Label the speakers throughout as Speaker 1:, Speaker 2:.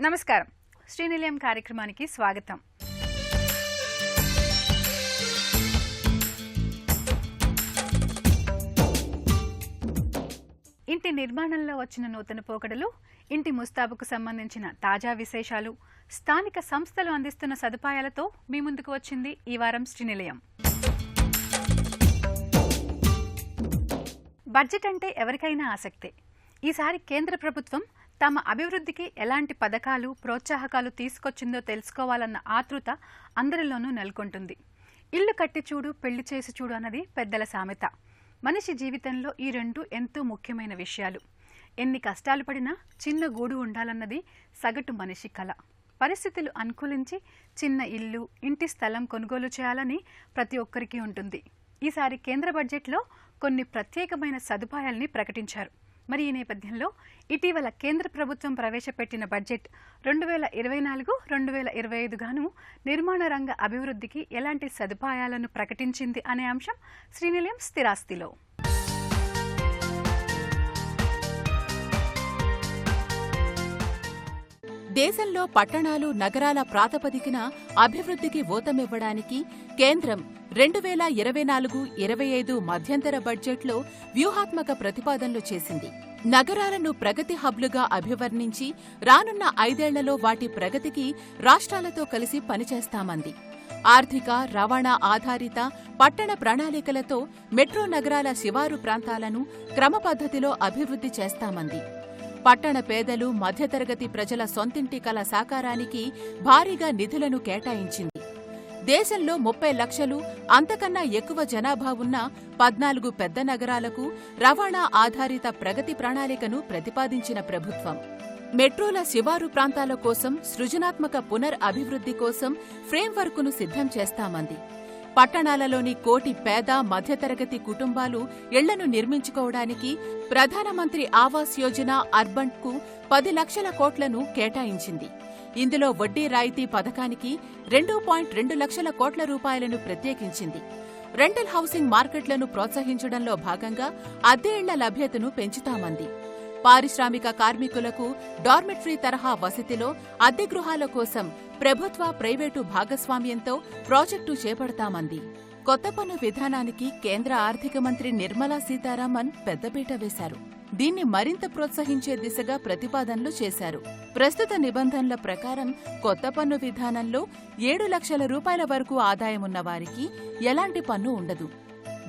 Speaker 1: నమస్కారం. శ్రీనిలయం కార్యక్రమానికి స్వాగతం. ఇంటి నిర్మాణంలో వచ్చిన నూతన పోకడలు, ఇంటి ముస్తాబుకు సంబంధించిన తాజా విశేషాలు, స్థానిక సంస్థలు అందిస్తున్న సదుపాయాలతో మీ ముందుకు వచ్చింది ఈ వారం శ్రీనిలయం. బడ్జెట్ అంటే ఎవరికైనా ఆసక్తే. ఈసారి కేంద్ర ప్రభుత్వం తమ అభివృద్ధికి ఎలాంటి పథకాలు, ప్రోత్సాహకాలు తీసుకొచ్చిందో తెలుసుకోవాలన్న ఆతృత అందరిలోనూ నెలకొంటుంది. ఇల్లు కట్టి చూడు, పెళ్లి చేసి చూడు అన్నది పెద్దల సామెత. మనిషి జీవితంలో ఈ రెండు ఎంతో ముఖ్యమైన విషయాలు. ఎన్ని కష్టాలు పడినా చిన్న గూడు ఉండాలన్నది సగటు మనిషి కల. పరిస్థితులు అనుకూలించి చిన్న ఇల్లు, ఇంటి స్థలం కొనుగోలు చేయాలని ప్రతి ఒక్కరికి ఉంటుంది. ఈసారి కేంద్ర బడ్జెట్లో కొన్ని ప్రత్యేకమైన సదుపాయాల్ని ప్రకటించారు. మరి ఈ నేపథ్యంలో ఇటీవల కేంద్ర ప్రభుత్వం ప్రవేశపెట్టిన బడ్జెట్ 2024-2025 గాను నిర్మాణ రంగ అభివృద్ధికి ఎలాంటి సదుపాయాలను ప్రకటించింది అనే అంశం శ్రీనిలయం స్థిరాస్తిలో.
Speaker 2: దేశంలో పట్టణాలు, నగరాల ప్రాతిపదికన అభివృద్ధికి ఊతమివ్వడానికి కేంద్రం 2024-25 మధ్యంతర బడ్జెట్లో వ్యూహాత్మక ప్రతిపాదనలు చేసింది. నగరాలను ప్రగతి హబ్లుగా అభివర్ణించి రానున్న 5 ఏళ్లలో వాటి ప్రగతికి రాష్ట్రాలతో కలిసి పనిచేస్తామంది. ఆర్థిక, రవాణా ఆధారిత పట్టణ ప్రణాళికలతో మెట్రో నగరాల శివారు ప్రాంతాలను క్రమపద్ధతిలో అభివృద్ధి చేస్తామంది. పట్టణ పేదలు, మధ్యతరగతి ప్రజల సొంతింటి కల సాకారానికి భారీగా నిధులను కేటాయించింది. దేశంలో 30 లక్షలు అంతకన్నా ఎక్కువ జనాభా ఉన్న 14 పెద్ద నగరాలకు రవాణా ఆధారిత ప్రగతి ప్రణాళికను ప్రతిపాదించిన ప్రభుత్వం మెట్రోల శివారు ప్రాంతాల కోసం సృజనాత్మక పునర్ అభివృద్ధి కోసం ఫ్రేమ్వర్క్ను సిద్ధం చేస్తామంది. పట్టణాలలోని 1 కోటి పేద, మధ్యతరగతి కుటుంబాలు ఇళ్లను నిర్మించుకోవడానికి ప్రధానమంత్రి ఆవాస్ యోజన అర్బన్కు 10 లక్షల కోట్లను కేటాయించింది. ఇందులో వడ్డీ రాయితీ పథకానికి 2.2 లక్షల కోట్ల రూపాయలను ప్రత్యేకించింది. రెంటల్ హౌసింగ్ మార్కెట్లను ప్రోత్సహించడంలో భాగంగా అద్దె ఇళ్ల లభ్యతను పెంచుతామంది. పారిశ్రామిక కార్మికులకు డార్మెటరీ తరహా వసతిలో అద్దె గృహాల కోసం ప్రభుత్వ, ప్రైవేటు భాగస్వామ్యంతో ప్రాజెక్టు చేపడతామంది. కొత్త పన్ను విధానానికి కేంద్ర ఆర్థిక మంత్రి నిర్మలా సీతారామన్ పెద్దపీట వేశారు. దీన్ని మరింత ప్రోత్సహించే దిశగా ప్రతిపాదనలు చేశారు. ప్రస్తుత నిబంధనల ప్రకారం కొత్త పన్ను విధానంలో 7 లక్షల రూపాయల వరకు ఆదాయమున్న వారికి ఎలాంటి పన్ను ఉండదు.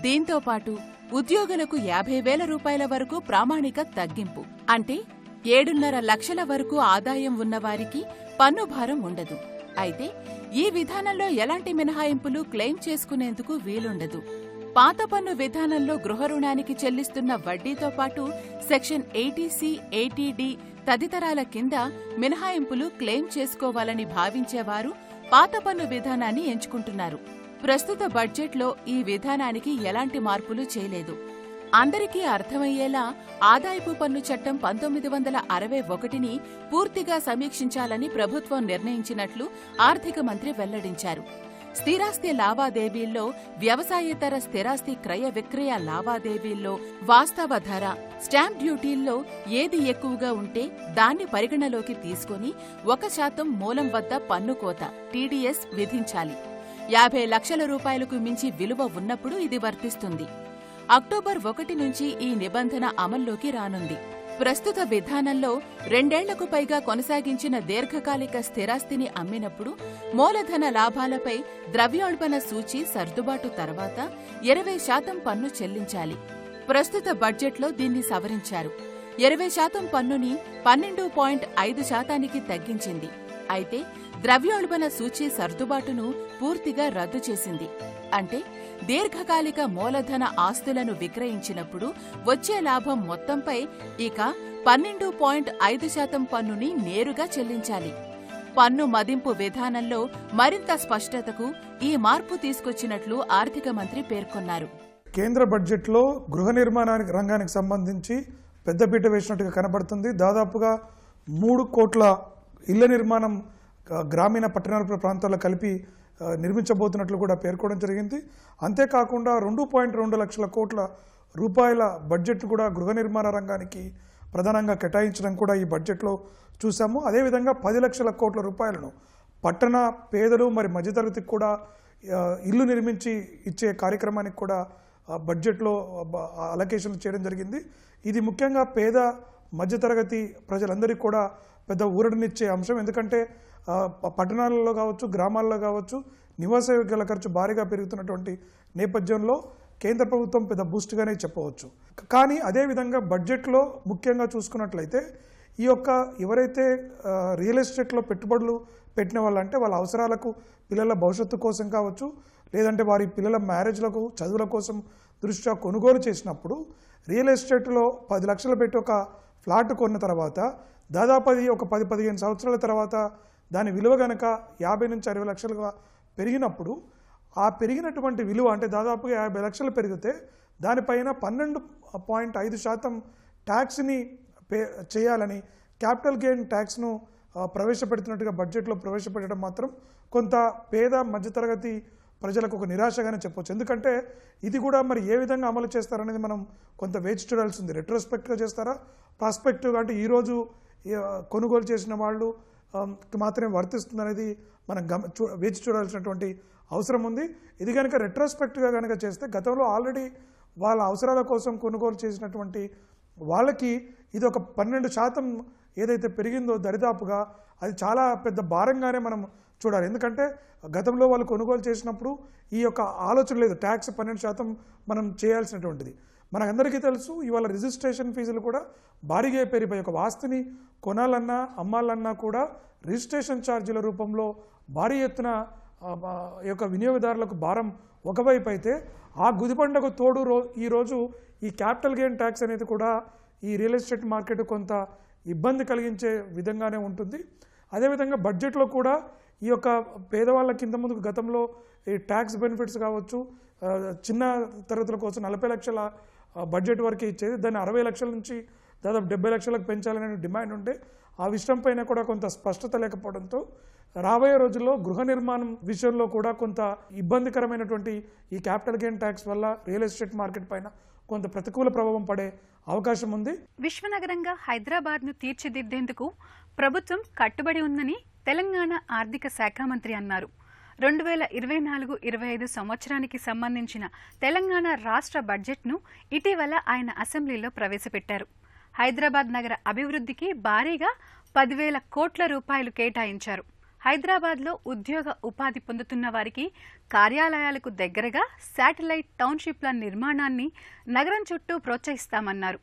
Speaker 2: దీంతో పాటు ఉద్యోగులకు 50,000 రూపాయల వరకు ప్రామాణిక తగ్గింపు, అంటే 7.5 లక్షల వరకు ఆదాయం ఉన్నవారికి పన్ను భారం ఉండదు. అయితే ఈ విధానంలో ఎలాంటి మినహాయింపులు క్లెయిమ్ చేసుకునేందుకు వీలుండదు. పాత పన్ను విధానంలో గృహ రుణానికి చెల్లిస్తున్న వడ్డీతో పాటు సెక్షన్ 80C, 80D తదితరాల కింద మినహాయింపులు క్లెయిమ్ చేసుకోవాలని భావించేవారు పాత పన్ను విధానాన్ని ఎంచుకుంటున్నారు. ప్రస్తుత బడ్జెట్లో ఈ విధానానికి ఎలాంటి మార్పులు చేయలేదు. అందరికీ అర్థమయ్యేలా ఆదాయపు పన్ను చట్టం 1961ని పూర్తిగా సమీక్షించాలని ప్రభుత్వం నిర్ణయించినట్లు ఆర్థిక మంత్రి వెల్లడించారు. స్థిరాస్తి లావాదేవీల్లో, వ్యవసాయేతర స్థిరాస్తి క్రయ విక్రయ లావాదేవీల్లో వాస్తవ ధర, స్టాంప్ డ్యూటీల్లో ఏది ఎక్కువగా ఉంటే దాన్ని పరిగణలోకి తీసుకుని 1% మూలం వద్ద పన్ను కోత TDS విధించాలి. 50 లక్షల రూపాయలకు మించి విలువ ఉన్నప్పుడు ఇది వర్తిస్తుంది. అక్టోబర్ 1 నుంచి ఈ నిబంధన అమల్లోకి రానుంది. ప్రస్తుత విధానంలో 2 ఏళ్లకు పైగా కొనసాగించిన దీర్ఘకాలిక స్థిరాస్తిని అమ్మినప్పుడు మూలధన లాభాలపై ద్రవ్యోల్బణ సూచీ సర్దుబాటు తర్వాత 20% పన్ను చెల్లించాలి. ప్రస్తుత బడ్జెట్లో దీన్ని సవరించారు. 20% పన్నుని 12.5%కి తగ్గించింది. అయితే ద్రవ్యోల్బణ సూచీ సర్దుబాటును పూర్తిగా రద్దు చేసింది. అంటే దీర్ఘకాలిక మూలధన ఆస్తులను విక్రయించినప్పుడు వచ్చే లాభం మొత్తంపై ఇక 12.5% పన్నుని నేరుగా చెల్లించాలి. పన్ను మదింపు విధానంలో మరింత స్పష్టతకు ఈ మార్పు తీసుకొచ్చినట్లు ఆర్థిక మంత్రి పేర్కొన్నారు.
Speaker 3: కేంద్ర బడ్జెట్లో గృహ నిర్మాణానికి రంగానికి సంబంధించి పెద్దపీట వేసినట్టుగా కనబడుతుంది. దాదాపుగా 3 కోట్ల ఇళ్ల నిర్మాణం గ్రామీణ పట్టణ ప్రాంతాల్లో కలిపి నిర్మించబోతున్నట్లు కూడా పేర్కొనడం జరిగింది. అంతేకాకుండా 2.2 లక్షల కోట్ల రూపాయల బడ్జెట్ కూడా గృహ నిర్మాణ రంగానికి ప్రధానంగా కేటాయించడం కూడా ఈ బడ్జెట్లో చూసాము. అదేవిధంగా 10 లక్షల కోట్ల రూపాయలను పట్టణ పేదలు మరి మధ్యతరగతికి కూడా ఇల్లు నిర్మించి ఇచ్చే కార్యక్రమానికి కూడా బడ్జెట్లో అలొకేషన్ చేయడం జరిగింది. ఇది ముఖ్యంగా పేద మధ్యతరగతి ప్రజలందరికీ కూడా పెద్ద ఊరటనిచ్చే అంశం. ఎందుకంటే పట్టణాలలో కావచ్చు, గ్రామాల్లో కావచ్చు నివాస యోగ్యాల ఖర్చు భారీగా పెరుగుతున్నటువంటి నేపథ్యంలో కేంద్ర ప్రభుత్వం పెద్ద బూస్ట్గానే చెప్పవచ్చు. కానీ అదేవిధంగా బడ్జెట్లో ముఖ్యంగా చూసుకున్నట్లయితే ఈ యొక్క ఎవరైతే రియల్ ఎస్టేట్లో పెట్టుబడులు పెట్టిన వాళ్ళంటే వాళ్ళ అవసరాలకు పిల్లల భవిష్యత్తు కోసం కావచ్చు, లేదంటే వారి పిల్లల మ్యారేజ్లకు చదువుల కోసం దృష్ట్యా కొనుగోలు చేసినప్పుడు రియల్ ఎస్టేట్లో 10 లక్షలు పెట్టి ఒక ఫ్లాట్ కొన్న తర్వాత దాదాపు అది ఒక 10-15 సంవత్సరాల తర్వాత దాని విలువ కనుక 50 నుంచి 60 లక్షలుగా పెరిగినప్పుడు ఆ పెరిగినటువంటి విలువ అంటే దాదాపుగా 50 లక్షలు పెరిగితే దానిపైన 12.5% ట్యాక్స్ని చేయాలని క్యాపిటల్ గెయిన్ ట్యాక్స్ను ప్రవేశపెడుతున్నట్టుగా బడ్జెట్లో ప్రవేశపెట్టడం మాత్రం కొంత పేద మధ్యతరగతి ప్రజలకు ఒక నిరాశగానే చెప్పవచ్చు. ఎందుకంటే ఇది కూడా మరి ఏ విధంగా అమలు చేస్తారనేది మనం కొంత వేచి చూడాల్సింది. రెట్రోస్పెక్ట్గా చేస్తారా, ప్రాస్పెక్టివ్గా అంటే ఈరోజు కొనుగోలు చేసిన వాళ్ళు మాత్రమే వర్తిస్తుంది అనేది మనం వేచి చూడాల్సినటువంటి అవసరం ఉంది. ఇది కనుక రెట్రోస్పెక్ట్గా కనుక చేస్తే గతంలో ఆల్రెడీ వాళ్ళ అవసరాల కోసం కొనుగోలు చేసినటువంటి వాళ్ళకి ఇది ఒక 12% ఏదైతే పెరిగిందో దరిదాపుగా అది చాలా పెద్ద భారంగానే మనం చూడాలి. ఎందుకంటే గతంలో వాళ్ళు కొనుగోలు చేసినప్పుడు ఈ యొక్క ఆలోచన లేదు, ట్యాక్స్ 12% మనం చేయాల్సినటువంటిది. మనకందరికీ తెలుసు ఇవాళ రిజిస్ట్రేషన్ ఫీజులు కూడా భారీగా పెరిగిపోయి ఒక ఆస్తిని కొనాలన్నా అమ్మాలన్నా కూడా రిజిస్ట్రేషన్ ఛార్జీల రూపంలో భారీ ఎత్తున ఈ యొక్క వినియోగదారులకు భారం ఒకవైపు అయితే ఆ గుదిబండకు తోడు ఈరోజు ఈ క్యాపిటల్ గెయిన్ ట్యాక్స్ అనేది కూడా ఈ రియల్ ఎస్టేట్ మార్కెట్ కొంత ఇబ్బంది కలిగించే విధంగానే ఉంటుంది. అదేవిధంగా బడ్జెట్లో కూడా ఈ యొక్క పేదవాళ్ళ కింద ముందుకు గతంలో ఈ ట్యాక్స్ బెనిఫిట్స్ కావచ్చు, చిన్న తరగతుల కోసం 40 లక్షల బడ్జెట్ వరకు ఇచ్చేది, దాన్ని 60 లక్షల నుంచి దాదాపు 70 లక్షలకు పెంచాలనే డిమాండ్ ఉంటే ఆ విషయం పైన కూడా కొంత స్పష్టత లేకపోవడంతో రాబోయే రోజుల్లో గృహ నిర్మాణం విషయంలో కూడా కొంత ఇబ్బందికరమైనటువంటి ఈ క్యాపిటల్ గెయిన్ ట్యాక్స్ వల్ల రియల్ ఎస్టేట్ మార్కెట్ పైన కొంత ప్రతికూల ప్రభావం పడే అవకాశం ఉంది.
Speaker 1: విశ్వనగరంగా హైదరాబాద్ను తీర్చిదిద్దేందుకు ప్రభుత్వం కట్టుబడి ఉందని తెలంగాణ ఆర్థిక శాఖ మంత్రి అన్నారు. 2024-25 సంవత్సరానికి సంబంధించిన తెలంగాణ రాష్ట్ర బడ్జెట్ను ఇటీవల ఆయన అసెంబ్లీలో ప్రవేశపెట్టారు. హైదరాబాద్ నగర అభివృద్ధికి భారీగా 10,000 కోట్ల రూపాయలు కేటాయించారు. హైదరాబాద్లో ఉద్యోగ ఉపాధి పొందుతున్న వారికి కార్యాలయాలకు దగ్గరగా శాటిలైట్ టౌన్షిప్ల నిర్మాణాన్ని నగరం చుట్టూ ప్రోత్సహిస్తామన్నారు.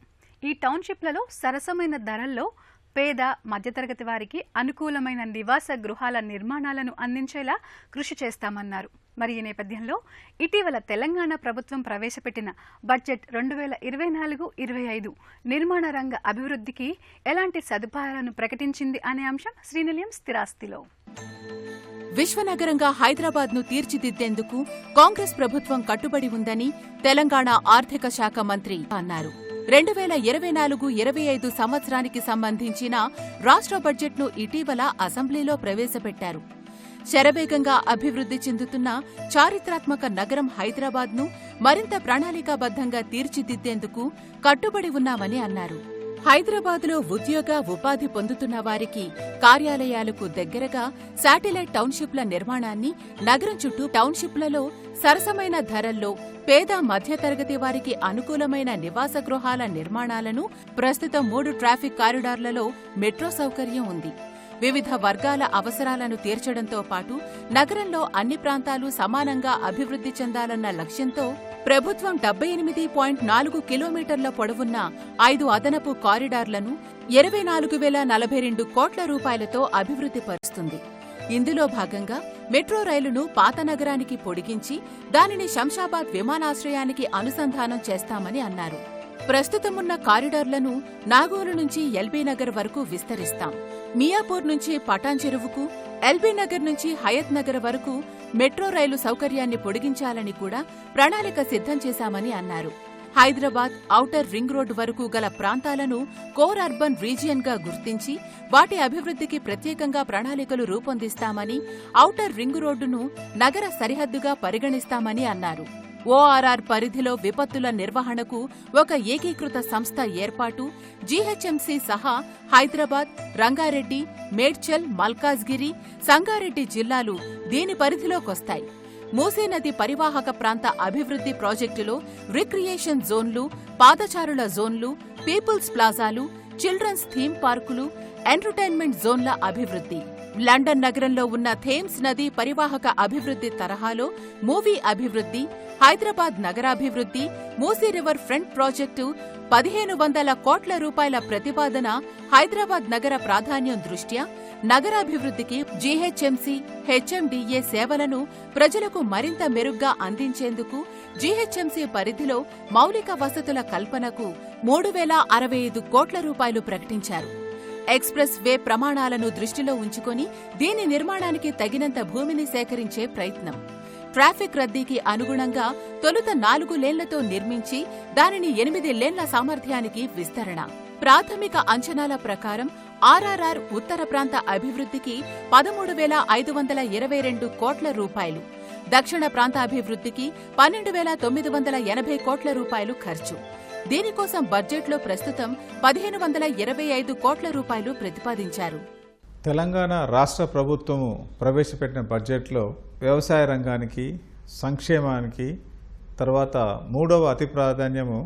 Speaker 1: ఈ టౌన్షిప్లలో సరసమైన ధరల్లో పేద మధ్యతరగతి వారికి అనుకూలమైన నివాస గృహాల నిర్మాణాలను అందించేలా కృషి చేస్తామన్నారు. మరి ఈ నేపథ్యంలో ఇటీవల తెలంగాణ ప్రభుత్వం ప్రవేశపెట్టిన బడ్జెట్ 2024-25 నిర్మాణ రంగ అభివృద్ధికి ఎలాంటి సదుపాయాలను ప్రకటించింది అనే అంశం శ్రీనిలయం స్థిరాస్తిలో.
Speaker 2: విశ్వనగరంగా హైదరాబాద్ను తీర్చిదిద్దేందుకు కాంగ్రెస్ ప్రభుత్వం కట్టుబడి ఉందని తెలంగాణ ఆర్థిక శాఖ మంత్రి అన్నారు. 2024-25 సంవత్సరానికి సంబంధించిన రాష్ట్ర బడ్జెట్ను ఇటీవల అసెంబ్లీలో ప్రవేశపెట్టారు. శరవేగంగా అభివృద్ధి చెందుతున్న చారిత్రాత్మక నగరం హైదరాబాద్ను మరింత ప్రణాళికాబద్ధంగా తీర్చిదిద్దేందుకు కట్టుబడి ఉన్నామని అన్నారు. హైదరాబాద్లో ఉద్యోగ ఉపాధి పొందుతున్న వారికి కార్యాలయాలకు దగ్గరగా శాటిలైట్ టౌన్షిప్ల నిర్మాణాన్ని నగరం చుట్టూ టౌన్షిప్లలో సరసమైన ధరల్లో పేద మధ్యతరగతి వారికి అనుకూలమైన నివాస గృహాల నిర్మాణాలను ప్రస్తుతం 3 ట్రాఫిక్ కారిడార్లలో మెట్రో సౌకర్యం ఉంది. వివిధ వర్గాల అవసరాలను తీర్చడంతో పాటు నగరంలో అన్ని ప్రాంతాలు సమానంగా అభివృద్ధి చెందాలన్న లక్ష్యంతో ప్రభుత్వం 78.4 కిలోమీటర్ల పొడవున్న 5 అదనపు కారిడార్లను 24,042 కోట్ల రూపాయలతో అభివృద్ధి పరుస్తుంది. ఇందులో భాగంగా మెట్రో రైలును పాత నగరానికి పొడిగించి దానిని శంషాబాద్ విమానాశ్రయానికి అనుసంధానం చేస్తామని అన్నారు. ప్రస్తుతమున్న కారిడార్లను నాగోలు నుంచి ఎల్బీ నగర్ వరకు విస్తరిస్తాం. మియాపూర్ నుంచి పటాన్ చెరువుకు, ఎల్బీ నగర్ నుంచి హయత్ నగర్ వరకు మెట్రో రైలు సౌకర్యాన్ని పొడిగించాలని కూడా ప్రణాళిక సిద్ధం చేశామని అన్నారు. హైదరాబాద్ ఔటర్ రింగ్ రోడ్డు వరకు గల ప్రాంతాలను కోర్ అర్బన్ రీజియన్గా గుర్తించి వాటి అభివృద్ధికి ప్రత్యేకంగా ప్రణాళికలు రూపొందిస్తామని, ఔటర్ రింగ్ రోడ్డును నగర సరిహద్దుగా పరిగణిస్తామని అన్నారు. ఓఆర్ఆర్ పరిధిలో విపత్తుల నిర్వహణకు ఒక ఏకీకృత సంస్థ ఏర్పాటు, జీహెచ్ఎంసీ సహా హైదరాబాద్, రంగారెడ్డి, మేడ్చల్, మల్కాజ్గిరి, సంగారెడ్డి జిల్లాలు దీని పరిధిలోకొస్తాయి. మూసీ నది పరివాహక ప్రాంత అభివృద్ధి ప్రాజెక్టులో రిక్రియేషన్ జోన్లు, పాదచారుల జోన్లు, పీపుల్స్ ప్లాజాలు, చిల్డ్రన్స్ థీమ్ పార్కులు, ఎంటర్టైన్మెంట్ జోన్ల అభివృద్ధి. లండన్ నగరంలో ఉన్న థేమ్స్ నది పరివాహక అభివృద్ధి తరహాలో మూవీ అభివృద్ధి, హైదరాబాద్ నగరాభివృద్ధి, మూసీ రివర్ ఫ్రంట్ ప్రాజెక్టు 1500 కోట్ల రూపాయల ప్రతిపాదన హైదరాబాద్ నగర ప్రాధాన్యం దృష్ట్యా నగరాభివృద్ధికి జీహెచ్ఎంసీ, హెచ్ఎండిఏ సేవలను ప్రజలకు మరింత మెరుగ్గా అందించేందుకు జీహెచ్ఎంసీ పరిధిలో మౌలిక వసతుల కల్పనకు 3065 కోట్ల రూపాయలు ప్రకటించారు. ఎక్స్ప్రెస్ వే ప్రమాణాలను దృష్టిలో ఉంచుకొని దీని నిర్మాణానికి తగినంత భూమిని సేకరించే ప్రయత్నం. ట్రాఫిక్ రద్దీకి అనుగుణంగా తొలుత 4 లేన్లతో నిర్మించి దానిని 8 లేన్ల సామర్థ్యానికి విస్తరణ. ప్రాథమిక అంచనాల ప్రకారం ఆర్ఆర్ఆర్ ఉత్తర ప్రాంత అభివృద్ధికి 13,522 కోట్ల రూపాయలు, దక్షిణ ప్రాంత అభివృద్ధికి 12,980 కోట్ల రూపాయలు ఖర్చు. దీనికోసం బడ్జెట్లో ప్రస్తుతం 1,525 కోట్ల రూపాయలు ప్రతిపాదించారు.
Speaker 4: తెలంగాణ రాష్ట్ర ప్రభుత్వము ప్రవేశపెట్టిన బడ్జెట్లో వ్యవసాయ రంగానికి, సంక్షేమానికి, తర్వాత 3వ అతి ప్రాధాన్యము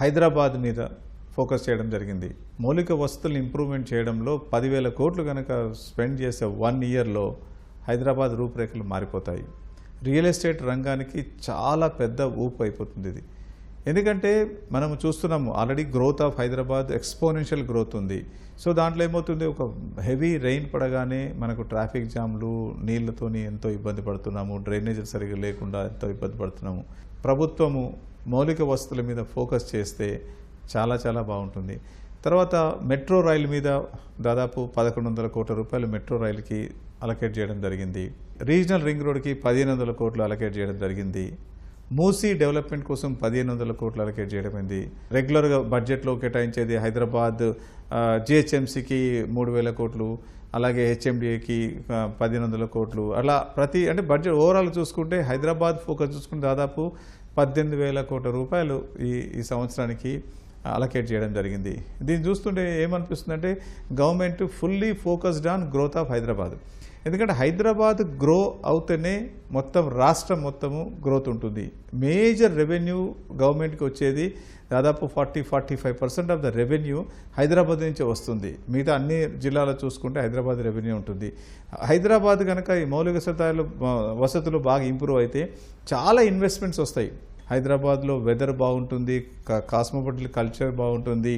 Speaker 4: హైదరాబాద్ మీద ఫోకస్ చేయడం జరిగింది. మౌలిక వసతులు ఇంప్రూవ్మెంట్ చేయడంలో 10,000 కోట్లు కనుక స్పెండ్ చేసే 1 ఇయర్లో హైదరాబాద్ రూపురేఖలు మారిపోతాయి. రియల్ ఎస్టేట్ రంగానికి చాలా పెద్ద ఊపు అయిపోతుంది ఇది. ఎందుకంటే మనం చూస్తున్నాము already growth of Hyderabad exponential growth ఉంది. సో దాంట్లో ఏమవుతుంది, ఒక హెవీ రెయిన్ పడగానే మనకు ట్రాఫిక్ జామ్లు, నీళ్లతోని ఎంతో ఇబ్బంది పడుతున్నాము, డ్రైనేజీలు సరిగ్గా లేకుండా ఎంతో ఇబ్బంది పడుతున్నాము. ప్రభుత్వము మౌలిక వసతుల మీద ఫోకస్ చేస్తే చాలా చాలా బాగుంటుంది. తర్వాత మెట్రో రైలు మీద దాదాపు 1,100 కోట్ల రూపాయలు మెట్రో రైలుకి అలకేట్ చేయడం జరిగింది. రీజనల్ రింగ్ రోడ్కి 1,500 కోట్లు అలకేట్ చేయడం జరిగింది. మూసీ డెవలప్మెంట్ కోసం 1,500 కోట్లు అలకేట్ చేయడమైంది. రెగ్యులర్గా బడ్జెట్లో కేటాయించేది హైదరాబాద్ జిహెచ్ఎంసీకి 3,000 కోట్లు, అలాగే హెచ్ఎండిఏకి 1,500 కోట్లు, అలా అంటే బడ్జెట్ ఓవరాల్ చూసుకుంటే హైదరాబాద్ ఫోకస్ చూసుకుంటే దాదాపు 18,000 కోట్ల రూపాయలు ఈ సంవత్సరానికి అలకేట్ చేయడం జరిగింది. దీన్ని చూస్తుంటే ఏమనిపిస్తుందంటే government fully focused on growth of Hyderabad. ఎందుకంటే హైదరాబాద్ గ్రో అవుతేనే మొత్తం రాష్ట్రం మొత్తము గ్రోత్ ఉంటుంది. మేజర్ రెవెన్యూ గవర్నమెంట్కి వచ్చేది దాదాపు 40-45% ఆఫ్ ద రెవెన్యూ హైదరాబాద్ నుంచి వస్తుంది. మిగతా అన్ని జిల్లాలో చూసుకుంటే హైదరాబాద్ రెవెన్యూ ఉంటుంది. హైదరాబాద్ కనుక ఈ మౌలిక వసతులు బాగా ఇంప్రూవ్ అయితే చాలా ఇన్వెస్ట్మెంట్స్ వస్తాయి. హైదరాబాద్లో వెదర్ బాగుంటుంది, కాస్మోపాలిటన్ కల్చర్ బాగుంటుంది,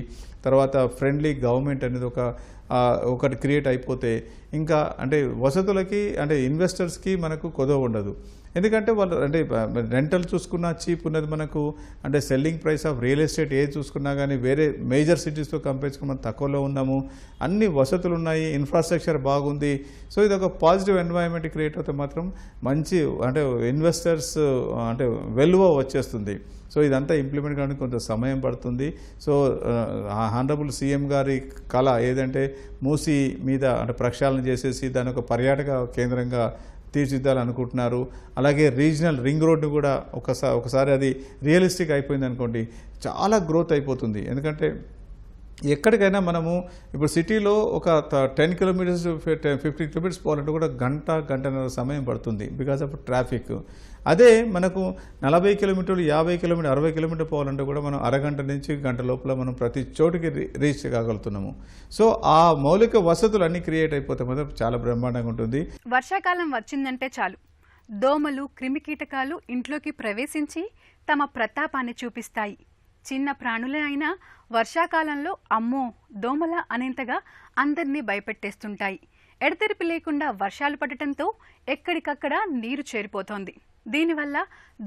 Speaker 4: తర్వాత ఫ్రెండ్లీ గవర్నమెంట్ అనేది ఒకటి క్రియేట్ అయిపోతే ఇంకా అంటే వసతులకి అంటే ఇన్వెస్టర్స్కి మనకు కొదవ ఉండదు. ఎందుకంటే వాళ్ళు అంటే రెంటల్ చూసుకున్నా చీప్ ఉన్నది మనకు, అంటే selling price of real estate ఏది చూసుకున్నా కానీ వేరే మేజర్ సిటీస్తో కంపేర్ చేసుకుని మనం తక్కువలో ఉన్నాము. అన్ని వసతులు ఉన్నాయి, ఇన్ఫ్రాస్ట్రక్చర్ బాగుంది. సో ఇది ఒక పాజిటివ్ ఎన్వైరన్మెంట్ క్రియేట్ అవుతే మాత్రం మంచి అంటే ఇన్వెస్టర్స్ అంటే వెలువ వచ్చేస్తుంది. సో ఇదంతా ఇంప్లిమెంట్ కావడానికి కొంత సమయం పడుతుంది. సో హానరబుల్ సీఎం గారి కళ ఏదంటే మూసీ మీద అంటే ప్రక్షాళన చేసేసి దాని ఒక పర్యాటక కేంద్రంగా తీర్చిదిద్దాలనుకుంటున్నారు. అలాగే రీజనల్ రింగ్ రోడ్డు కూడా ఒకసారి అది రియలిస్టిక్ అయిపోయింది అనుకోండి, చాలా గ్రోత్ అయిపోతుంది. ఎందుకంటే ఎక్కడికైనా మనము ఇప్పుడు సిటీలో ఒక 10 కిలోమీటర్స్ 50 కిలోమీటర్స్ పోవాలంటే కూడా గంటన్నర సమయం పడుతుంది బికాస్ ఆఫ్ ట్రాఫిక్. అదే మనకు 40 కిలోమీటర్లు 50 కిలోమీటర్ 60 కిలోమీటర్ పోవాలంటే కూడా మనం అరగంట నుంచి గంట లోపల మనం ప్రతి చోటుకి రీచ్ కాగలుగుతున్నాము. సో ఆ మౌలిక వసతులు అన్ని క్రియేట్ అయిపోతే మాత్రం చాలా బ్రహ్మాండంగా ఉంటుంది.
Speaker 1: వర్షాకాలం వచ్చిందంటే చాలు దోమలు, క్రిమికీటకాలు ఇంట్లోకి ప్రవేశించి తమ ప్రతాపాన్ని చూపిస్తాయి. చిన్న ప్రాణులే అయినా వర్షాకాలంలో అమ్మో దోమల అనేంతగా అందరినీ భయపెట్టేస్తుంటాయి. ఎడతెరిపి లేకుండా వర్షాలు పడటంతో ఎక్కడికక్కడ నీరు చేరిపోతోంది. దీనివల్ల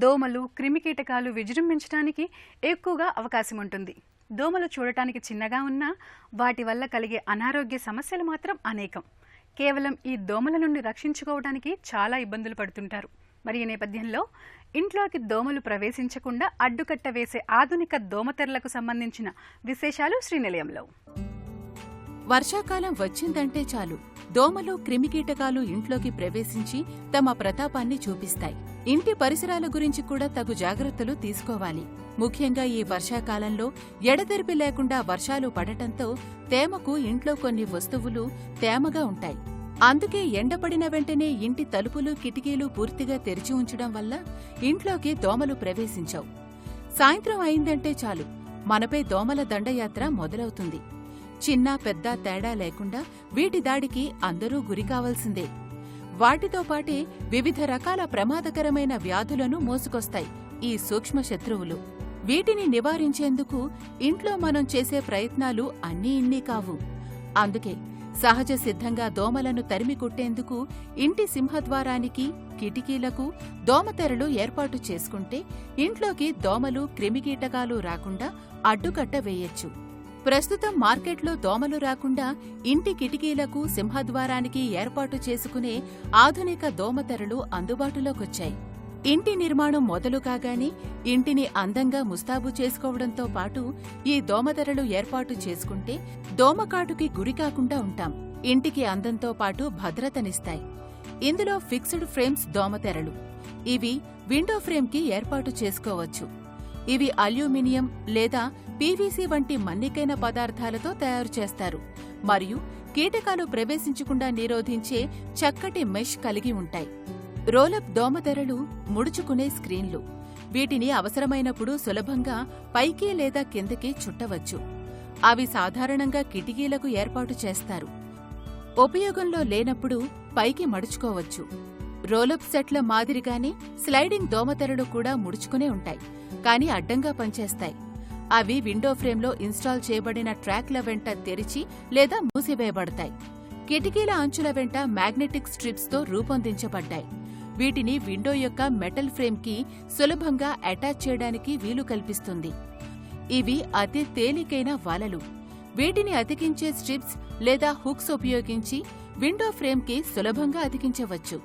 Speaker 1: దోమలు, క్రిమికీటకాలు విజృంభించడానికి ఎక్కువగా అవకాశం ఉంటుంది. దోమలు చూడటానికి చిన్నగా ఉన్నా వాటి వల్ల కలిగే అనారోగ్య సమస్యలు మాత్రం అనేకం. కేవలం ఈ దోమల నుండి రక్షించుకోవడానికి చాలా ఇబ్బందులు పడుతుంటారు. మరి ఈ నేపథ్యంలో ఇంట్లోకి దోమలు ప్రవేశించకుండా అడ్డుకట్ట వేసే ఆధునిక దోమతెరలకు సంబంధించిన విశేషాలు శ్రీనిలయంలో.
Speaker 2: వర్షాకాలం వచ్చిందంటే చాలు దోమలు క్రిమికీటకాలు ఇంట్లోకి ప్రవేశించి తమ ప్రతాపాన్ని చూపిస్తాయి. ఇంటి పరిసరాల గురించి కూడా తగు జాగ్రత్తలు తీసుకోవాలి. ముఖ్యంగా ఈ వర్షాకాలంలో ఎడతెరిపి లేకుండా వర్షాలు పడటంతో తేమకు ఇంట్లో కొన్ని వస్తువులు తేమగా ఉంటాయి. అందుకే ఎండపడిన వెంటనే ఇంటి తలుపులు కిటికీలు పూర్తిగా తెరిచి ఉంచడం వల్ల ఇంట్లోకి దోమలు ప్రవేశించవు. సాయంత్రం అయిందంటే చాలు మనపై దోమల దండయాత్ర మొదలవుతుంది. చిన్న పెద్ద తేడా లేకుండా వీటి దాడికి అందరూ గురికావాల్సిందే. వాటితో పాటే వివిధ రకాల ప్రమాదకరమైన వ్యాధులను మోసుకొస్తాయి ఈ సూక్ష్మ శత్రువులు. వీటిని నివారించేందుకు ఇంట్లో మనం చేసే ప్రయత్నాలు అన్నీ ఇన్నీ కావు. అందుకే సహజ సిద్ధంగా దోమలను తరిమి కొట్టేందుకు ఇంటి సింహద్వారానికి కిటికీలకు దోమతెరలు ఏర్పాటు చేసుకుంటే ఇంట్లోకి దోమలు క్రిమికీటకాలు రాకుండా అడ్డుకట్ట వేయొచ్చు. ప్రస్తుతం మార్కెట్లో దోమలు రాకుండా ఇంటి కిటికీలకు సింహద్వారానికి ఏర్పాటు చేసుకునే ఆధునిక దోమతెరలు అందుబాటులోకొచ్చాయి. ఇంటి నిర్మాణం మొదలు కాగానే ఇంటిని అందంగా ముస్తాబు చేసుకోవడంతో పాటు ఈ దోమతెరలు ఏర్పాటు చేసుకుంటే దోమకాటుకి గురికాకుండా ఉంటాం. ఇంటికి అందంతో పాటు భద్రతనిస్తాయి. ఇందులో ఫిక్స్డ్ ఫ్రేమ్స్ దోమతెరలు. ఇవి విండో ఫ్రేమ్కి ఏర్పాటు చేసుకోవచ్చు. ఇవి అల్యూమినియం లేదా పీవీసీ వంటి మన్నికైన పదార్థాలతో తయారు చేస్తారు మరియు కీటకాలు ప్రవేశించకుండా నిరోధించే చక్కటి మెష్ కలిగి ఉంటాయి. రోలప్ దోమతెరలు ముడుచుకునే స్క్రీన్లు. వీటిని అవసరమైనప్పుడు సులభంగా పైకి లేదా కిందకి చుట్టవచ్చు. అవి సాధారణంగా కిటికీలకు ఏర్పాటు చేస్తారు. ఉపయోగంలో లేనప్పుడు పైకి మడుచుకోవచ్చు. రోలప్ సెట్ల మాదిరిగానే స్లైడింగ్ దోమతెరలు కూడా ముడుచుకునే ఉంటాయి, కానీ అడ్డంగా పనిచేస్తాయి. అవి విండో ఫ్రేమ్లో ఇన్స్టాల్ చేయబడిన ట్రాక్ల వెంట తెరిచి లేదా మూసివేయబడతాయి. కిటికీల అంచుల వెంట మ్యాగ్నెటిక్ స్ట్రిప్స్తో రూపొందించబడ్డాయి. వీటిని విండో యొక్క మెటల్ ఫ్రేమ్కి సులభంగా అటాచ్ చేయడానికి వీలు కల్పిస్తుంది. ఇవి అతి తేలికైన వలలు. వీటిని అతికించే స్ట్రిప్స్ లేదా హుక్స్ ఉపయోగించి విండో ఫ్రేమ్కి సులభంగా అతికించవచ్చు.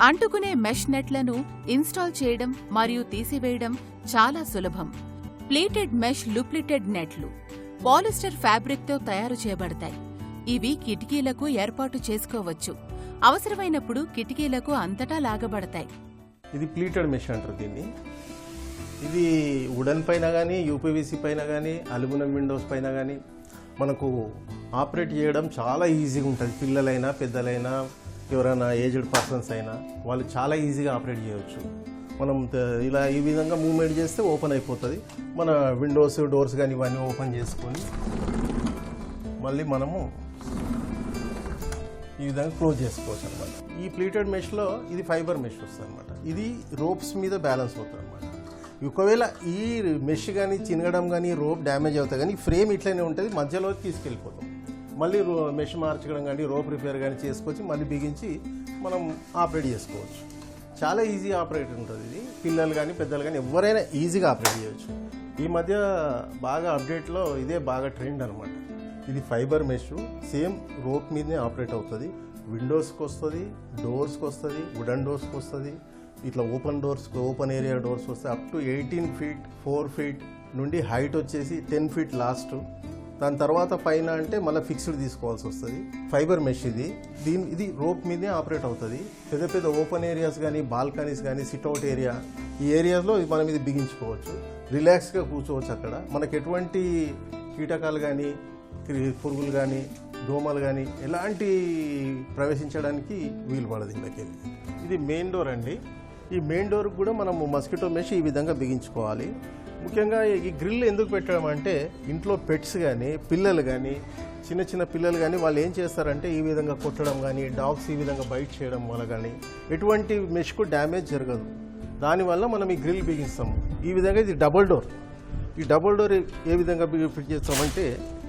Speaker 2: అంటుకునే మెష్ నెట్లను ఇన్స్టాల్ చేయడం మరియు తీసివేయడం చాలా సులభం. ప్లీటెడ్ మెష్ లుప్లిటెడ్ నెట్లు పాలిస్టర్ ఫ్యాబ్రిక్తో తయారు చేయబడతాయి. ఇవి కిటికీలకు ఏర్పాటు చేసుకోవచ్చు. అవసరమైనప్పుడు కిటికీలకు అంతటా లాగబడతాయి.
Speaker 5: ఇది ప్లీటెడ్ మెష్ అంటారు దీన్ని. ఇది వుడెన్ పైన కానీ యూపీవీసీ పైన కానీ అల్యూమినియం విండోస్ పైన కానీ మనకు ఆపరేట్ చేయడం చాలా ఈజీగా ఉంటుంది. పిల్లలైనా పెద్దలైనా ఎవరైనా ఏజ్డ్ పర్సన్స్ అయినా వాళ్ళు చాలా ఈజీగా ఆపరేట్ చేయవచ్చు. మనం ఇలా ఈ విధంగా మూవ్మెంట్ చేస్తే ఓపెన్ అయిపోతుంది. మన విండోస్ డోర్స్ కానీ ఇవన్నీ ఓపెన్ చేసుకొని మళ్ళీ మనము ఈ విధంగా క్లోజ్ చేసుకోవచ్చు అనమాట. ఈ ప్లీటెడ్ మెష్లో ఇది ఫైబర్ మెష్ వస్తుంది అనమాట. ఇది రోప్స్ మీద బ్యాలెన్స్ అవుతుంది అనమాట. ఒకవేళ ఈ మెష్ కానీ చినగడం కానీ రోప్ డ్యామేజ్ అవుతాయి, కానీ ఫ్రేమ్ ఇట్లనే ఉంటుంది, మధ్యలోకి తీసుకెళ్ళిపోతాం. మళ్ళీ మెష్ మార్చడం కానీ రోప్ రిపేర్ కానీ చేసుకొచ్చి మళ్ళీ బిగించి మనం ఆపరేట్ చేసుకోవచ్చు. చాలా ఈజీ ఆపరేట్ ఉంటుంది ఇది. పిల్లలు కానీ పెద్దలు కానీ ఎవరైనా ఈజీగా ఆపరేట్ చేయవచ్చు. ఈ మధ్య బాగా అప్డేట్లో ఇదే బాగా ట్రెండ్ అనమాట. ఇది ఫైబర్ మెష్, సేమ్ రోప్ మీదనే ఆపరేట్ అవుతుంది. విండోస్కి వస్తుంది, డోర్స్కి వస్తుంది, వుడెన్ డోర్స్కి వస్తుంది. ఇట్లా ఓపెన్ ఏరియా డోర్స్ వస్తాయి. అప్ టు 18 feet 4 feet నుండి హైట్ వచ్చేసి 10 feet లాస్ట్. దాని తర్వాత పైన అంటే మళ్ళీ ఫిక్స్డ్ తీసుకోవాల్సి వస్తుంది. ఫైబర్ మెష్ ఇది రోప్ మీదే ఆపరేట్ అవుతుంది. పెద్ద పెద్ద ఓపెన్ ఏరియాస్ కానీ బాల్కనీస్ కానీ సిట్అవుట్ ఏరియా, ఈ ఏరియాస్లో మనం ఇది బిగించుకోవచ్చు. రిలాక్స్గా కూర్చోవచ్చు. అక్కడ మనకు ఎటువంటి కీటకాలు కానీ పురుగులు కానీ దోమలు కానీ ఎలాంటి ప్రవేశించడానికి వీలు పడదు ఇందుకెళ్ళి. ఇది మెయిన్ డోర్ అండి. ఈ మెయిన్ డోర్కి కూడా మనము మస్కిటో మెష్ ఈ విధంగా బిగించుకోవాలి. ముఖ్యంగా ఈ గ్రిల్ ఎందుకు పెట్టడం అంటే ఇంట్లో పెట్స్ కానీ పిల్లలు కానీ చిన్న చిన్న పిల్లలు కానీ వాళ్ళు ఏం చేస్తారంటే ఈ విధంగా కొట్టడం కానీ డాగ్స్ ఈ విధంగా బైట్ చేయడం వల్ల కానీ ఎటువంటి మెష్కు డ్యామేజ్ జరగదు. దానివల్ల మనం ఈ గ్రిల్ బిగిస్తాము. ఈ విధంగా ఇది డబుల్ డోర్. ఈ డబుల్ డోర్ ఏ విధంగా ఫిట్ చేస్తామంటే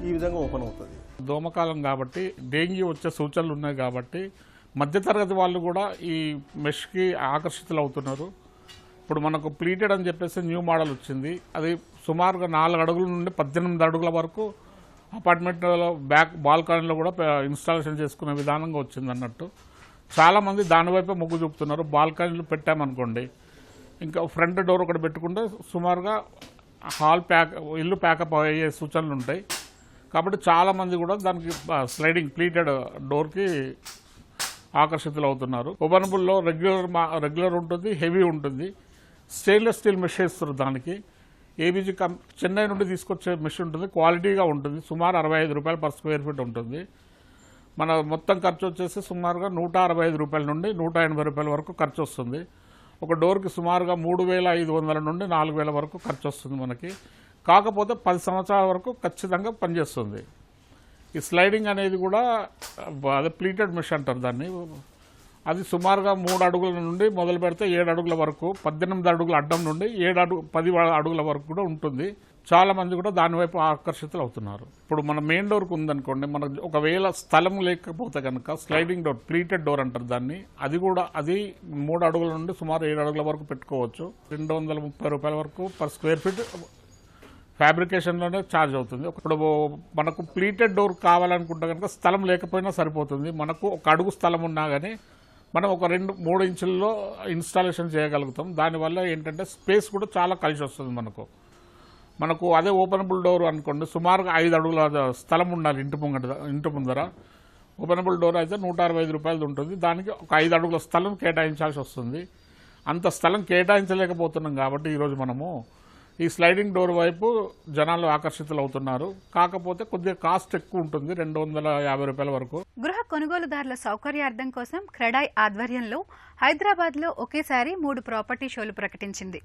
Speaker 5: ఈ విధంగా ఓపెన్ అవుతుంది.
Speaker 6: దోమకాలం కాబట్టి డెంగ్యూ వచ్చే సూచనలు ఉన్నాయి కాబట్టి మధ్యతరగతి వాళ్ళు కూడా ఈ మెష్కి ఆకర్షితులు అవుతున్నారు. ఇప్పుడు మనకు ప్లీటెడ్ అని చెప్పేసి న్యూ మోడల్ వచ్చింది. అది సుమారుగా 4 అడుగుల నుండి 18 అడుగుల వరకు అపార్ట్మెంట్లో బ్యాక్ బాల్కనీలో కూడా ఇన్స్టాలేషన్ చేసుకునే విధానంగా వచ్చింది అన్నట్టు. చాలామంది దానివైపే మొగ్గు చూపుతున్నారు. బాల్కనీలు పెట్టామనుకోండి, ఇంకా ఫ్రంట్ డోర్ ఒకటి పెట్టుకుంటే సుమారుగా ఇల్లు ప్యాకప్ అయ్యే సూచనలు ఉంటాయి. కాబట్టి చాలామంది కూడా దానికి స్లైడింగ్ ప్లీటెడ్ డోర్కి ఆకర్షితులు అవుతున్నారు. ఓపెనబుల్లో రెగ్యులర్ ఉంటుంది, హెవీ ఉంటుంది. స్టెయిన్లెస్ స్టీల్ మెష్ వేస్తారు దానికి. ఏబీజీ చెన్నై నుండి తీసుకొచ్చే మెష్ ఉంటుంది, క్వాలిటీగా ఉంటుంది. సుమారు 65 రూపాయలు పర్ స్క్వేర్ ఫీట్ ఉంటుంది. మన మొత్తం ఖర్చు వచ్చేసి సుమారుగా 165 రూపాయల నుండి 180 రూపాయల వరకు ఖర్చు వస్తుంది. ఒక డోర్కి సుమారుగా 3,500 నుండి 4,000 వరకు ఖర్చు వస్తుంది మనకి. కాకపోతే 10 సంవత్సరాల వరకు ఖచ్చితంగా పనిచేస్తుంది. ఈ స్లైడింగ్ అనేది కూడా అదే ప్లీటెడ్ మెష్ అంటారు దాన్ని. అది సుమారుగా 3 అడుగుల నుండి మొదలు పెడితే 7 అడుగుల వరకు, 18 అడుగుల అడ్డం నుండి 10 అడుగుల వరకు కూడా ఉంటుంది. చాలా మంది కూడా దాని వైపు ఆకర్షితులు అవుతున్నారు. ఇప్పుడు మన మెయిన్ డోర్కి ఉందనుకోండి, మనకు ఒకవేళ స్థలం లేకపోతే కనుక స్లైడింగ్ డోర్, ప్లీటెడ్ డోర్ అంటారు దాన్ని. అది 3 అడుగుల నుండి సుమారు 7 అడుగుల వరకు పెట్టుకోవచ్చు. 230 రూపాయల వరకు పర్ స్క్వేర్ ఫీట్ ఫ్యాబ్రికేషన్లోనే ఛార్జ్ అవుతుంది. ఇప్పుడు మనకు ప్లీటెడ్ డోర్ కావాలనుకుంటే కనుక స్థలం లేకపోయినా సరిపోతుంది. మనకు 1 అడుగు స్థలం ఉన్నా కానీ మనం ఒక 2-3 ఇంచుల్లో ఇన్స్టాలేషన్ చేయగలుగుతాం. దానివల్ల ఏంటంటే స్పేస్ కూడా చాలా కలిసి వస్తుంది మనకు. అదే ఓపెనబుల్ డోర్ అనుకోండి, సుమారుగా 5 అడుగుల స్థలం ఉండాలి ఇంటి ముందర. ఓపెనబుల్ డోర్ అయితే 165 రూపాయలు ఉంటుంది. దానికి ఒక 5 అడుగుల స్థలం కేటాయించాల్సి వస్తుంది. అంత స్థలం కేటాయించలేకపోతున్నాం కాబట్టి ఈరోజు మనము ఈ స్లైడింగ్ డోర్ వైపు జనాలు ఆకర్షితులు అవుతున్నారు. కాకపోతే కొద్దిగా కాస్ట్ ఎక్కువ ఉంటుంది, 250 రూపాయల వరకు.
Speaker 1: గృహ కొనుగోలుదారుల సౌకర్యార్థం కోసం క్రెడాయ్ ఆధ్వర్యంలో హైదరాబాద్లో ఒకేసారి 3 ప్రాపర్టీ షోలు ప్రకటించింది.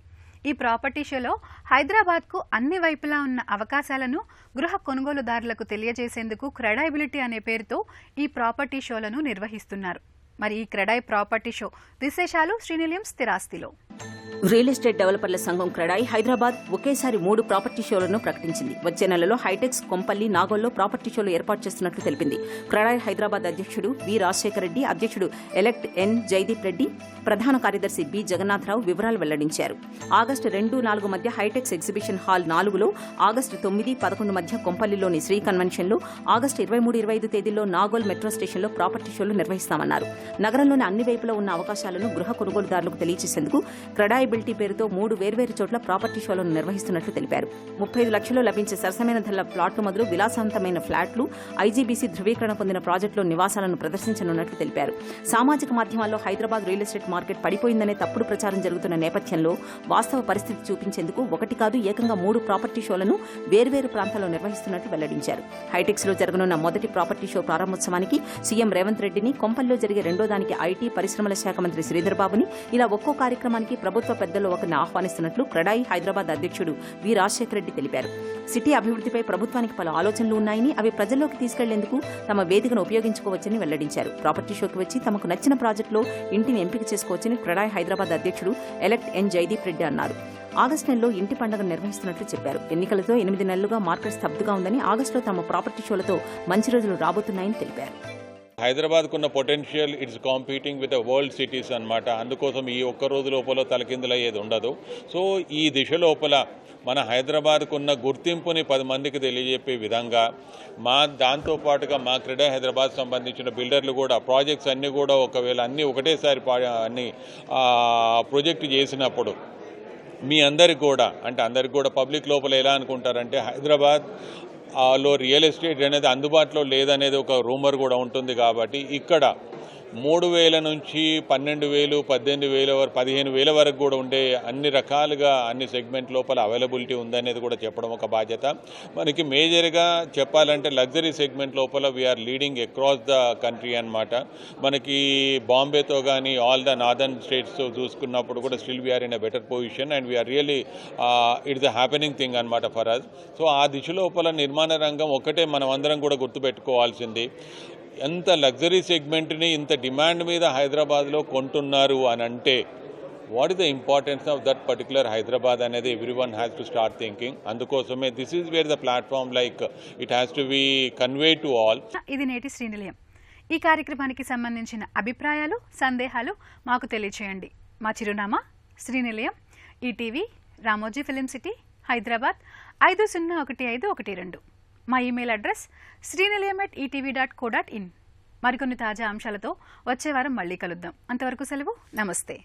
Speaker 1: ఈ ప్రాపర్టీ షోలో హైదరాబాద్కు అన్ని వైపులా ఉన్న అవకాశాలను గృహ కొనుగోలుదారులకు తెలియజేసేందుకు క్రెడైబిలిటీ అనే పేరుతో ఈ ప్రాపర్టీ షోలను నిర్వహిస్తున్నారు. మరి ఈ క్రెడాయ్ ప్రాపర్టీ షో విశేషాలు శ్రీనిలయం స్థిరాస్తిలో.
Speaker 7: రియల్ ఎస్టేట్ డెవలపర్ల సంఘం క్రెడాయ్ హైదరాబాద్ ఒకేసారి 3 ప్రాపర్టీ షోలను ప్రకటించింది. వచ్చే నెలలో హైటెక్స్, కొంపల్లి, నాగోల్లో ప్రాపర్టీ షోలు ఏర్పాటు చేస్తున్నట్లు తెలిపింది. క్రెడాయ్ హైదరాబాద్ అధ్యక్షుడు వి రాజశేఖర రెడ్డి, అధ్యక్షుడు ఎలెక్ట్ ఎన్ జైదీప్ రెడ్డి, ప్రధాన కార్యదర్శి బి జగన్నాథరావు వివరాలు వెల్లడించారు. ఆగస్టు 2-4 మధ్య హైటెక్స్ ఎగ్జిబిషన్ హాల్ 4లో, ఆగస్టు 9-11 మధ్య కొంపల్లిలోని శ్రీ కన్వెన్షన్లో, ఆగస్టు 23-25 తేదీల్లో నాగోల్ మెట్రో స్టేషన్లో ప్రాపర్టీ షోలు నిర్వహిస్తామన్నారు. నగరంలోని అన్ని వైపులా ఉన్న అవకాశాలను గృహ కొనుగోలుదారులకు తెలియజేసేందుకు క్రెడైబిలిటీ పేరుతో 3 వేర్వేరు చోట్ల ప్రాపర్టీ షోలను నిర్వహిస్తున్నట్లు తెలిపారు. 35 లక్షల్లో లభించే సరసమైన ధరల ప్లాట్లు మొదలు విలాసవంతమైన ఫ్లాట్లు, ఐజీబీసీ ధృవీకరణ పొందిన ప్రాజెక్టులో నివాసాలను ప్రదర్శించనున్నట్లు తెలిపారు. సామాజిక మాధ్యమాల్లో హైదరాబాద్ రియల్ ఎస్టేట్ మార్కెట్ పడిపోయిందనే తప్పుడు ప్రచారం జరుగుతున్న నేపథ్యంలో వాస్తవ పరిస్థితి చూపించేందుకు 1 కాదు ఏకంగా 3 ప్రాపర్టీ షోలను వేర్వేరు ప్రాంతాల్లో నిర్వహిస్తున్నట్లు వెల్లడించారు. హైటెక్స్ లో జరగనున్న మొదటి ప్రాపర్టీ షో ప్రారంభోత్సవానికి సీఎం రేవంత్ రెడ్డిని, కొంపల్లో జరిగే రెండో దానికి ఐటీ పరిశ్రమల శాఖ మంత్రి శ్రీధర్ బాబుని, ఇలా ఒక్కో కార్యక్రమానికి ప్రభుత్వ పెద్దల్లో ఒకరిని ఆహ్వానిస్తున్నట్లు క్రెడాయ్ హైదరాబాద్ అధ్యక్షుడు వి రాజశేఖర రెడ్డి తెలిపారు. సిటీ అభివృద్ధిపై ప్రభుత్వానికి పలు ఆలోచనలు ఉన్నాయని, అవి ప్రజల్లోకి తీసుకెళ్లేందుకు తమ వేదికను ఉపయోగించుకోవచ్చని వెల్లడించారు. ప్రాపర్టీ షోకి వచ్చి తమకు నచ్చిన ప్రాజెక్టులో ఇంటిని ఎంపిక చేసుకోవచ్చని క్రెడాయ్ హైదరాబాద్ అధ్యక్షుడు ఎలెక్ట్ ఎన్ జైదీప్ రెడ్డి అన్నారు. ఆగస్టు నెలలో ఇంటి పండుగను నిర్వహిస్తున్నట్లు చెప్పారు. ఎన్నికలతో 8 నెలలుగా మార్కెట్ స్తబ్దుగా ఉందని, ఆగస్టులో తమ ప్రాపర్టీ షోలతో మంచి రోజులు రాబోతున్నాయని తెలిపారు.
Speaker 8: హైదరాబాద్కున్న potential it's competing with the world cities అన్నమాట. అందుకోసం ఈ ఒక్క రోజు లోపల తలకిందులయ్యేది ఉండదు. సో ఈ దిశ లోపల మన హైదరాబాద్కున్న గుర్తింపుని 10 మందికి తెలియజెప్పే విధంగా దాంతోపాటుగా మా క్రెడాయ్ హైదరాబాద్ సంబంధించిన బిల్డర్లు కూడా ప్రాజెక్ట్స్ అన్నీ కూడా ఒకవేళ అన్నీ ఒకటేసారి అన్ని ప్రొజెక్ట్ చేసినప్పుడు మీ అందరికి కూడా, అంటే అందరికి కూడా పబ్లిక్ లోపల ఎలా అనుకుంటారంటే హైదరాబాద్ లో రియల్ ఎస్టేట్ అనేది అందుబాటులో లేదనేది ఒక రూమర్ కూడా ఉంటుంది. కాబట్టి ఇక్కడ 3,000 నుంచి 12,000, 18,000, 15,000 వరకు కూడా ఉండే అన్ని రకాలుగా అన్ని సెగ్మెంట్ లోపల అవైలబిలిటీ ఉందనేది కూడా చెప్పడం ఒక బాధ్యత. మనకి మేజర్గా చెప్పాలంటే లగ్జరీ సెగ్మెంట్ లోపల we're leading across the country అన్నమాట. మనకి బాంబేతో కానీ ఆల్ ద నార్దర్న్ స్టేట్స్ చూసుకున్నప్పుడు కూడా still we're in a better position and we're really it's a happening thing అనమాట ఫర్ అస్. సో ఆ దిశ లోపల నిర్మాణ రంగం ఒకటే మనం అందరం కూడా గుర్తుపెట్టుకోవాల్సింది. ఎంత లగ్జరీ సెగ్మెంట్ని ఇంత డిమాండ్ మీద హైదరాబాద్లో కొంటున్నారు అని అంటే what is the importance of that particular Hyderabad అనేది everyone has to start thinking. అందుకోసమే this is where the platform like it has to be convey to all.
Speaker 1: ఇది నేటి శ్రీనిలయం. ఈ కార్యక్రమానికి సంబంధించిన అభిప్రాయాలు, సందేహాలు మాకు తెలియచేయండి. మా చిరునామా Srinilayam, ETV, Ramoji film city, Hyderabad 501512. మా ఇమెయిల్ అడ్రస్ srinilayam@etv.co.in. మరికొన్ని తాజా అంశాలతో వచ్చే వారం మళ్ళీ కలుద్దాం. అంతవరకు సెలవు. నమస్తే.